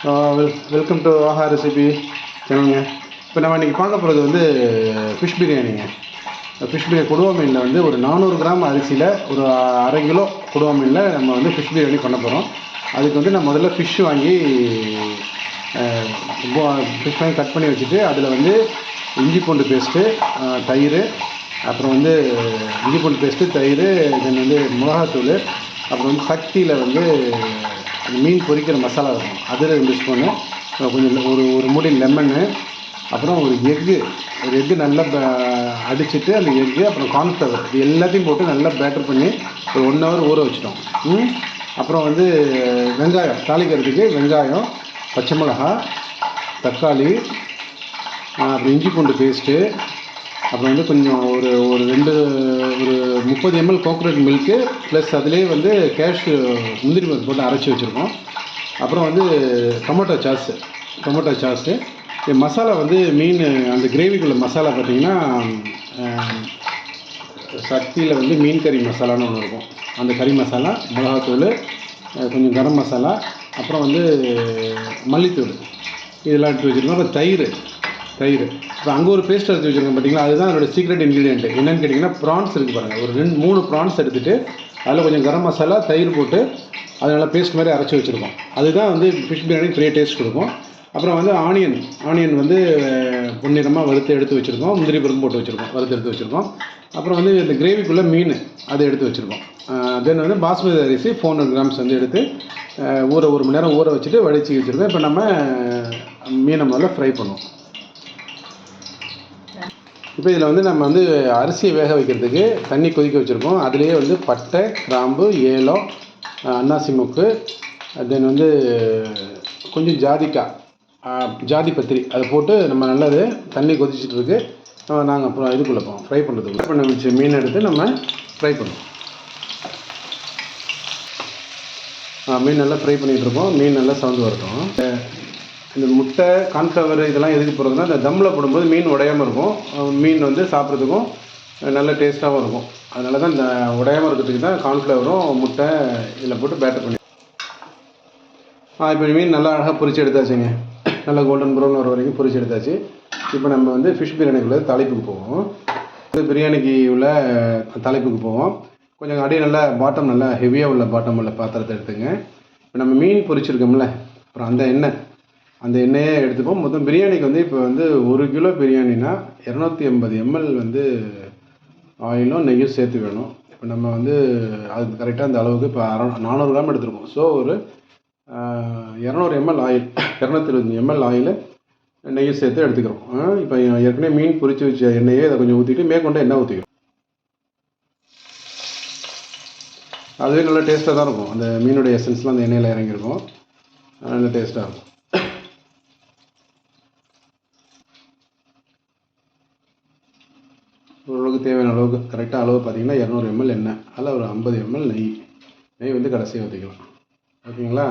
Welcome to Aaha recipe சேனலுங்க. இப்போ நம்ம இன்றைக்கி பார்க்க போகிறது வந்து ஃபிஷ் பிரியாணிங்க. ஃபிஷ் பிரியாணி கொடுவா மீனில் வந்து ஒரு 400 கிராம் அரிசியில் ஒரு அரை கிலோ கொடுவா மீனில் நம்ம வந்து ஃபிஷ் பிரியாணி பண்ண போகிறோம். அதுக்கு வந்து நான் முதல்ல ஃபிஷ் வாங்கி கட் பண்ணி வச்சுட்டு அதில் வந்து இஞ்சி பூண்டு பேஸ்ட்டு, தயிர், அப்புறம் வந்து இஞ்சி பூண்டு பேஸ்ட்டு, தயிர், தென் வந்து மிளகாத்தூள், அப்புறம் வந்து சக்தியில் வந்து மீன் பொரிக்கிற மசாலா இருக்கும், அதில் 2 ஸ்பூனு, கொஞ்சம் ஒரு மூடி லெமனு, அப்புறம் ஒரு எக்கு நல்லா அடிச்சுட்டு அந்த எக்கு, அப்புறம் கார்ன்ஃப்ளவர், இது எல்லாத்தையும் போட்டு நல்லா பேட்டர் பண்ணி ஒரு 1 ஹவர் ஊற வச்சிட்டோம். அப்புறம் வந்து வெங்காயம் தாளிக்கிறதுக்கு வெங்காயம், பச்சை மிளகா, தக்காளி, அப்புறம் இஞ்சி பூண்டு பேஸ்ட்டு, அப்புறம் வந்து கொஞ்சம் ஒரு 30 ml கோகோனட் மில்க்கு ப்ளஸ் அதிலே வந்து கேஷ்யூ முந்திரி பருப்பு போட்டு அரைச்சி வச்சுருக்கோம். அப்புறம் வந்து டொமேட்டோ சாஸு. மசாலா வந்து மீன் அந்த கிரேவிக்குள்ள மசாலா பார்த்திங்கன்னா சக்தியில் வந்து மீன் கறி மசாலான்னு ஒன்று இருக்கும். அந்த கறி மசாலா, மிளகாத்தூள், கொஞ்சம் கரம் மசாலா, அப்புறம் வந்து மல்லித்தூள், இதெல்லாம் எடுத்து வச்சுருக்கோம். அப்புறம் தயிர். இப்போ அங்கே ஒரு பேஸ்ட் எடுத்து வச்சுருக்கோம் பார்த்தீங்களா, அதுதான் அதோடய சீக்ரெட் இன்க்ரீடியன்ட். என்னென்னு கேட்டிங்கன்னா, ப்ரான்ஸ் இருக்குது பாருங்கள். ஒரு 3 ப்ரான்ஸ் எடுத்துகிட்டு அதில் கொஞ்சம் கரம் மசாலா, தயிர் போட்டு அது நல்லா பேஸ்ட் மாதிரி அரைச்சி வச்சுருக்கோம். அதுதான் வந்து ஃபிஷ் பிரியாணி பெரிய டேஸ்ட் கொடுக்கும். அப்புறம் வந்து ஆனியன் வந்து பொன்னிறமாக வறுத்து எடுத்து வச்சுருக்கோம். முந்திரி பருப்பு போட்டு வச்சுருக்கோம், வறுத்து எடுத்து வச்சுருக்கோம். அப்புறம் வந்து இந்த கிரேவிக்குள்ளே மீன் அதை எடுத்து வச்சுருக்கோம். தென் வந்து பாஸ்மதி அரிசி 400 கிராம்ஸ் வந்து எடுத்து 1 மணி நேரம் ஊற வச்சுட்டு வடித்து வச்சுருக்கோம். இப்போ நம்ம மீனை முதல்ல ஃப்ரை பண்ணுவோம். இப்போ இதில் வந்து நம்ம வந்து அரிசியை வேக வைக்கிறதுக்கு தண்ணி கொதிக்க வச்சுருக்கோம். அதுலேயே வந்து பட்டை, கிராம்பு, ஏலம், அன்னாசி மொக்கு, தென் வந்து கொஞ்சம் ஜாதி பத்திரி அதை போட்டு நம்ம நல்லது தண்ணி கொதிச்சிட்ருக்கு. நாங்கள் அப்புறம் இதுக்குள்ளே போவோம் ஃப்ரை பண்ணுறதுக்குள்ளே. பண்ண வச்சு மீன் எடுத்து நம்ம ஃப்ரை பண்ணுவோம். மீன் நல்லா ஃப்ரை பண்ணிகிட்ருக்கோம். மீன் நல்லா சவுண்டு வரட்டும். இந்த முட்டை, கார்ன்ஃப்ளவர் இதெல்லாம் எதுக்கு போடுறதுன்னா, இந்த தம்மில் போடும்போது மீன் உடையாமல் இருக்கும். மீன் வந்து சாப்பிட்றதுக்கும் நல்ல டேஸ்ட்டாகவும் இருக்கும். அதனால தான் இந்த உடையாமல் இருக்கிறதுக்கு தான் கார்ன்ஃப்ளவரும் முட்டை இதில் போட்டு பேட்டர் பண்ணி. இப்போ மீன் நல்லா அழகாக பொரிச்சு எடுத்தாச்சுங்க. நல்லா கோல்டன் ப்ரௌன் வர வரைக்கும் பொரிச்சு எடுத்தாச்சு. இப்போ நம்ம வந்து ஃபிஷ் பிரியாணிக்குள்ள தலைப்புக்கு போவோம். பிரியாணிக்கு உள்ள தலைப்புக்கு போவோம். கொஞ்சம் அடியே நல்லா பாட்டம் நல்லா ஹெவியாக உள்ள பாட்டம் உள்ள பாத்திரத்தை எடுத்துங்க. இப்போ நம்ம மீன் பொரிச்சிருக்கோம்ல, அப்புறம் அந்த எண்ணெயே எடுத்துப்போம். மொத்தம் பிரியாணிக்கு வந்து இப்போ வந்து 1 கிலோ பிரியாணினா 280 ml வந்து ஆயிலும் நெய்யும் சேர்த்து வேணும். இப்போ நம்ம வந்து அது கரெக்டாக அந்த அளவுக்கு இப்போ 400 கிராம் எடுத்துருக்கோம். ஸோ ஒரு 200 ml ஆயில், 225 ml ஆயில் நெய்யும் சேர்த்து எடுத்துக்கிறோம். இப்போ ஏற்கனவே மீன் பொரிச்சு வச்ச எண்ணெயே அதை கொஞ்சம் ஊற்றிட்டு மேற்கொண்டு எண்ணெய் ஊற்றிக்கிறோம். அதுவே நல்லா டேஸ்ட்டாக தான் இருக்கும். அந்த மீனுடைய எசன்ஸ்லாம் அந்த எண்ணெயில் இறங்கியிருக்கும். நல்ல டேஸ்ட்டாக இருக்கும். ஓரளவுக்கு தேவையான அளவுக்கு கரெக்டாக அளவு பார்த்திங்கன்னா 200 ml எண்ணெய், அதில் ஒரு 50 ml நெய் வந்து கடைசியாக ஊற்றிக்கலாம். ஓகேங்களா?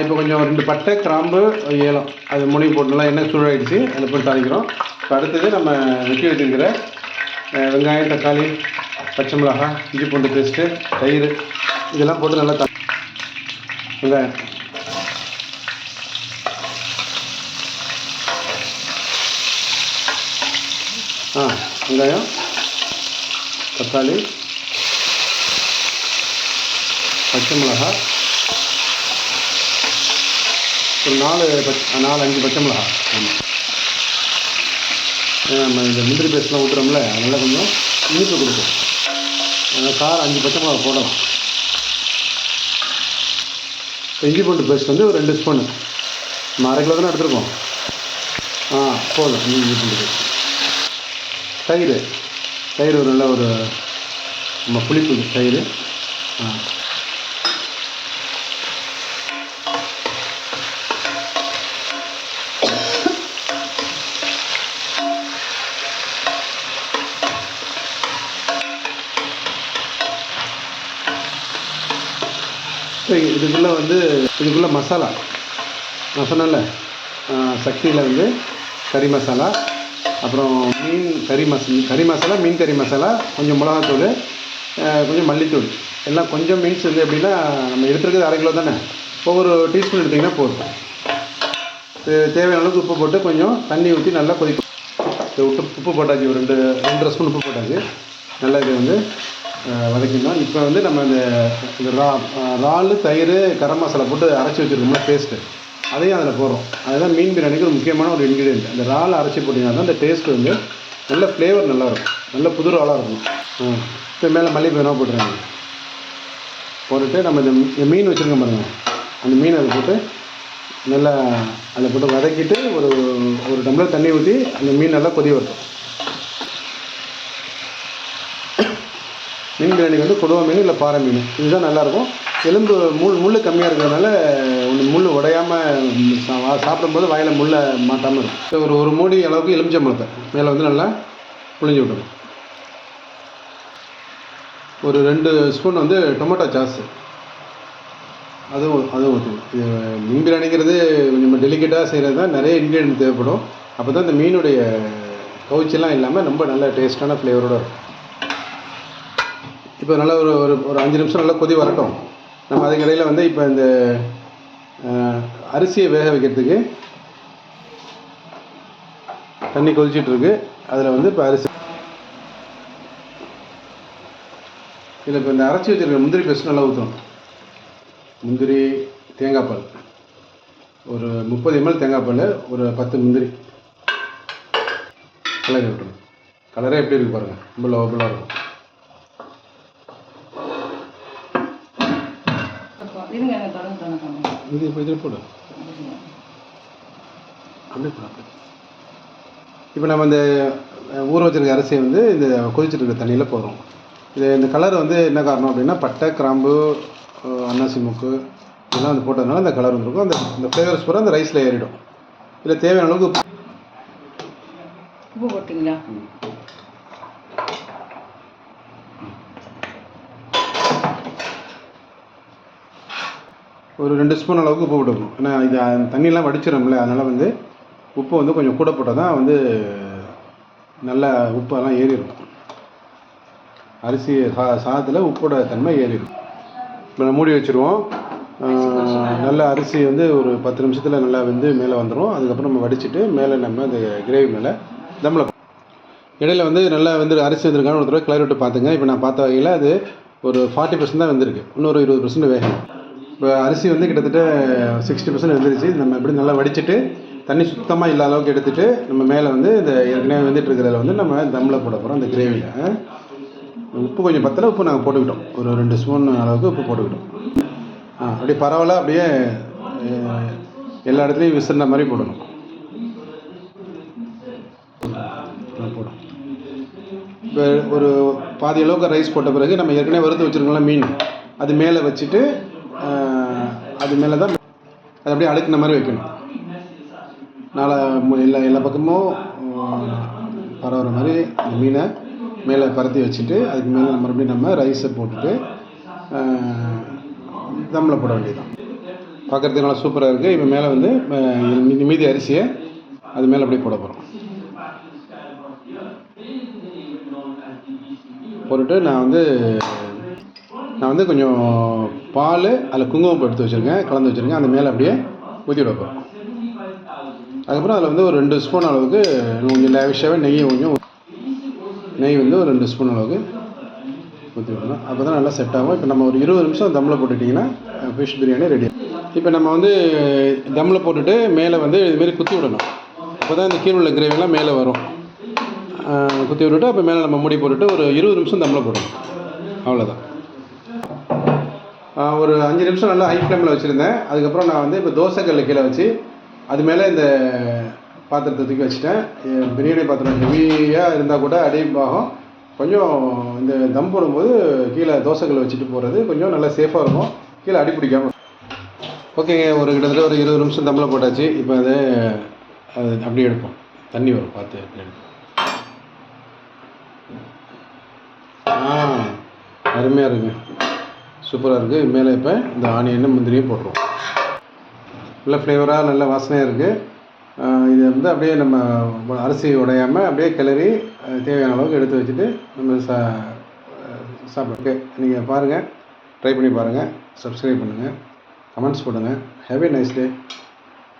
இப்போ கொஞ்சம் 2 பட்டை, கிராம்பு, ஏலம் அது மூணையும் போட்டுலாம் எண்ணெய் சூடாகிடுச்சு. அதில் போட்டு தாளிக்கிறோம். இப்போ அடுத்தது நம்ம வெட்டி வச்சுருக்கிற வெங்காயம், தக்காளி, பச்சை மிளகாய், இஞ்சி பூண்டு பேஸ்ட்டு, தயிர் இதெல்லாம் போட்டு நல்லா வெங்காயம் வெங்காயம், தக்காளி, பச்சை மிளகாய், ஒரு 4-5 பச்சை மிளகாய். நம்ம இந்த முந்திரி பேஸ்ட்லாம் ஊற்றுறோம்ல, அதனால் கொஞ்சம் இனிப்பு கொடுக்கும். காரம் 5 பச்சை மிளகாய் போடலாம். இஞ்சி பூண்டு பேஸ்ட் வந்து ஒரு 2 ஸ்பூனு. நம்ம அரை கிலோ தானே எடுத்துருக்கோம். போதும் இஞ்சி பூண்டு பேஸ்ட். தயிர் ஒரு நல்ல ஒரு நம்ம புளிப்பு தயிர். இதுக்குள்ளே மசாலா நான் சொன்னேன்ல, சக்தியில் வந்து கறி மசாலா, அப்புறம் கறி மசாலா, மீன் கறி மசாலா, கொஞ்சம் மிளகாத்தூள், கொஞ்சம் மல்லித்தூள் எல்லாம் கொஞ்சம் மீன்ஸ் வந்து எப்படின்னா நம்ம எடுத்துருக்கிறது 1/2 கிலோ தானே. ஒவ்வொரு டீஸ்பூன் எடுத்திங்கன்னா போதும். தேவையான அளவுக்கு உப்பு போட்டு கொஞ்சம் தண்ணி ஊற்றி நல்லா கொதிக்கும். உப்பு போட்டாச்சு, ஒரு 2 ஸ்பூன் உப்பு போட்டாச்சு. நல்லா இதை வந்து வதக்கிடணும். இப்போ வந்து நம்ம இந்த இறால், தயிர், கரம் மசாலா போட்டு அரைச்சி வச்சுருக்கோம்னா பேஸ்ட்டு, அதையும் அதில் போடுறோம். அதுதான் மீன் பிரியாணிக்கு ஒரு முக்கியமான ஒரு இன்க்ரீடியன்ட். அந்த இறால் அரைச்சி போட்டிங்கன்னா தான் அந்த டேஸ்ட்டு வந்து நல்ல ஃப்ளேவர் நல்லாயிருக்கும், நல்ல புது இறாலாக இருக்கணும். இப்போ மேலே மல்லிகை வேணால் போட்டுருங்க. போட்டுட்டு நம்ம இந்த மீன் வச்சுருக்கோம் பாருங்கள், அந்த மீனை அதை போட்டு நல்லா அதில் போட்டு வதக்கிட்டு ஒரு டம்ளர் தண்ணி ஊற்றி அந்த மீன் நல்லா கொதி வரட்டும். மீன் பிரியாணிக்கு வந்து கொடுவா மீன் இல்லை பாறை மீன், இதுதான் நல்லாயிருக்கும். எலும்பு முள் கம்மியாக இருக்கிறதுனால முள் உடையாமல் சாப்பிடும்போது வாயில் முள்ளை மாட்டாமல் இருக்கும். ஒரு மூடி அளவுக்கு எலுமிச்சம்பழத்தை மேலே வந்து நல்லா புழிஞ்சு விட்டுரும். ஒரு 2 ஸ்பூன் வந்து டொமேட்டோ சாஸ், அதுவும் ஊற்றணும். இது மீன் பிரியாணிங்கிறது கொஞ்சம் டெலிகேட்டாக செய்கிறது தான், நிறைய இன்க்ரீடியன்ட் தேவைப்படும். அப்போ தான் இந்த மீனுடைய கவுச்செல்லாம் இல்லாமல் ரொம்ப நல்ல டேஸ்ட்டான ஃப்ளேவரோடு இருக்கும். இப்போ நல்லா ஒரு 5 நிமிஷம் நல்லா கொதி வரட்டும். நம்ம அதுக்கு இடையில் வந்து இப்போ இந்த அரிசியை வேக வைக்கிறதுக்கு தண்ணி கொதிச்சிட்ருக்கு. அதில் வந்து இப்போ அரிசி இதில் இப்போ இந்த அரைச்சி வச்சுருக்க முந்திரி பேஸ்ட் நல்லா ஊற்றணும். முந்திரி, தேங்காய் பால், ஒரு 30 ml தேங்காய் பால், ஒரு 10 முந்திரி கலரி விட்டுருணும். கலரே எப்படி இருக்குது பாருங்கள், ரொம்ப லோபலாக இருக்கும். இது இப்போ இதில் போடு, அப்படியே போடு. இப்போ நம்ம இந்த ஊற வச்சுருக்க அரிசியை வந்து இந்த கொதிச்சுட்டு இருக்க தண்ணியில் போடுறோம். இந்த கலர் வந்து என்ன காரணம் அப்படின்னா, பட்டை, கிராம்பு, அன்னாசி மூக்கு இதெல்லாம் வந்து போட்டதுனால அந்த கலர் வந்துருக்கும். அந்த ஃப்ளேவர்ஸ் பூரா அந்த ரைஸில் ஏறிடும். இதில் தேவையான அளவுக்கு உப்பு போட்டிங்களா? ஒரு 2 ஸ்பூன் அளவுக்கு உப்பு போட்டுக்கணும். ஏன்னா இது தண்ணியெலாம் வடிச்சிடும்ல, அதனால் வந்து உப்பு வந்து கொஞ்சம் கூட போட்டால் தான் வந்து நல்லா உப்பெல்லாம் ஏறிடும். அரிசி சாதத்தில் உப்போட தன்மை ஏறிடும். இப்போ மூடி வச்சுருவோம். நல்லா அரிசி வந்து ஒரு 10 நிமிஷத்தில் நல்லா வந்து மேலே வந்துடும். அதுக்கப்புறம் நம்ம வடிச்சிட்டு மேலே நம்ம அந்த கிரேவி மேலே தம்மில் இடையில வந்து நல்லா வந்து அரிசி வந்துருக்கான்னு ஒரு தடவை கிளறி விட்டு பார்த்துங்க. இப்போ நான் பார்த்த வகையில் அது ஒரு 40% தான் வெந்திருக்கு, இன்னொரு 20% வேகணும். இப்போ அரிசி வந்து கிட்டத்தட்ட 60% வெந்துருச்சு. நம்ம எப்படி நல்லா வடிச்சிட்டு தண்ணி சுத்தமாக இல்லாத அளவுக்கு எடுத்துகிட்டு நம்ம மேலே வந்து இந்த ஏற்கனவே வந்துட்டு இருக்கிறதில் வந்து நம்ம தம்மில் போட போகிறோம். அந்த கிரேவியில் உப்பு கொஞ்சம் பத்தல, உப்பு நாங்கள் போட்டுக்கிட்டோம், ஒரு 2 ஸ்பூன் அளவுக்கு உப்பு போட்டுக்கிட்டோம். அப்படியே பரவலாக அப்படியே எல்லா இடத்துலையும் விசிறின மாதிரி போடணும். போடும். இப்போ ஒரு பாதி அளவுக்கு ரைஸ் போட்ட பிறகு நம்ம ஏற்கனவே வறுத்து வச்சுருக்கோம்ல மீன், அது மேலே வச்சுட்டு அது மேலே தான் அது அப்படியே அடுக்குன மாதிரி வைக்கணும். எல்லா பக்கமும் பரவுற மாதிரி அந்த மீனை மேலே பரத்தி வச்சுட்டு அதுக்கு மேலே மறுபடியும் நம்ம ரைஸை போட்டுட்டு தம்மில் போட வேண்டியதுதான். பார்க்குறதுக்கு நல்லா சூப்பராக இருக்குது. இப்போ மேலே வந்து மீதி அரிசியை அது மேலே அப்படியே போட போகிறோம். போட்டுட்டு நான் வந்து கொஞ்சம் பால் அதில் குங்குமம் எடுத்து வச்சுருக்கேன், கலந்து வச்சுருக்கேன், அந்த மேலே அப்படியே ஊற்றி விட போகிறோம். அதுக்கப்புறம் அதில் வந்து ஒரு 2 ஸ்பூன் அளவுக்கு கொஞ்சம் லேவிஷாகவே நெய் வந்து ஒரு 2 ஸ்பூன் அளவுக்கு ஊற்றி விடணும். அப்போ தான் நல்லா செட் ஆகும். இப்போ நம்ம ஒரு 20 நிமிஷம் தம்மில் போட்டுட்டிங்கன்னா ஃபிஷ் பிரியாணி ரெடி. இப்போ நம்ம வந்து தம்மில் போட்டுட்டு மேலே வந்து இதுமாரி குத்தி விடணும். அப்போ தான் இந்த கீழே உள்ள கிரேவிலாம் மேலே வரும். குத்தி விட்டுட்டு அப்போ மேலே நம்ம மூடி போட்டுட்டு ஒரு 20 நிமிஷம் தம்மில் போடணும். அவ்வளோதான். ஒரு 5 நிமிஷம் நல்லா ஹை ஃப்ளேமில் வச்சுருந்தேன். அதுக்கப்புறம் நான் வந்து இப்போ தோசைக்கல்ல கீழே வச்சு அது மேலே இந்த பாத்திரத்தை தூக்கி வச்சுட்டேன். பிரியாணி பாத்திரம் ஹெவியாக இருந்தால் கூட அடிப்பாகும். கொஞ்சம் இந்த தம் போடும்போது கீழே தோசைக்கல்ல வச்சுட்டு போகிறது கொஞ்சம் நல்லா சேஃபாக இருக்கும், கீழே அடி பிடிக்காமல். ஓகேங்க, கிட்டத்தட்ட ஒரு 20 நிமிஷம் தம்மில் போட்டாச்சு. இப்போ அது அப்படியே எடுப்போம், தண்ணி வரும் பார்த்து அப்படி எடுப்போம். அருமையாக இருக்குது, சூப்பராக இருக்குது. மேலே இப்போ இந்த ஆனியனும் முந்திரியும் போட்டுருவோம். நல்ல ஃப்ளேவராக நல்ல வாசனையாக இருக்குது. இது வந்து அப்படியே நம்ம அரிசி உடையாமல் அப்படியே கிளறி தேவையான அளவுக்கு எடுத்து வச்சுட்டு நம்ம சாப்பிடுங்க. நீங்கள் பாருங்கள், ட்ரை பண்ணி பாருங்கள், சப்ஸ்கிரைப் பண்ணுங்கள். கமெண்ட்ஸ் போடுங்க. Have a nice day.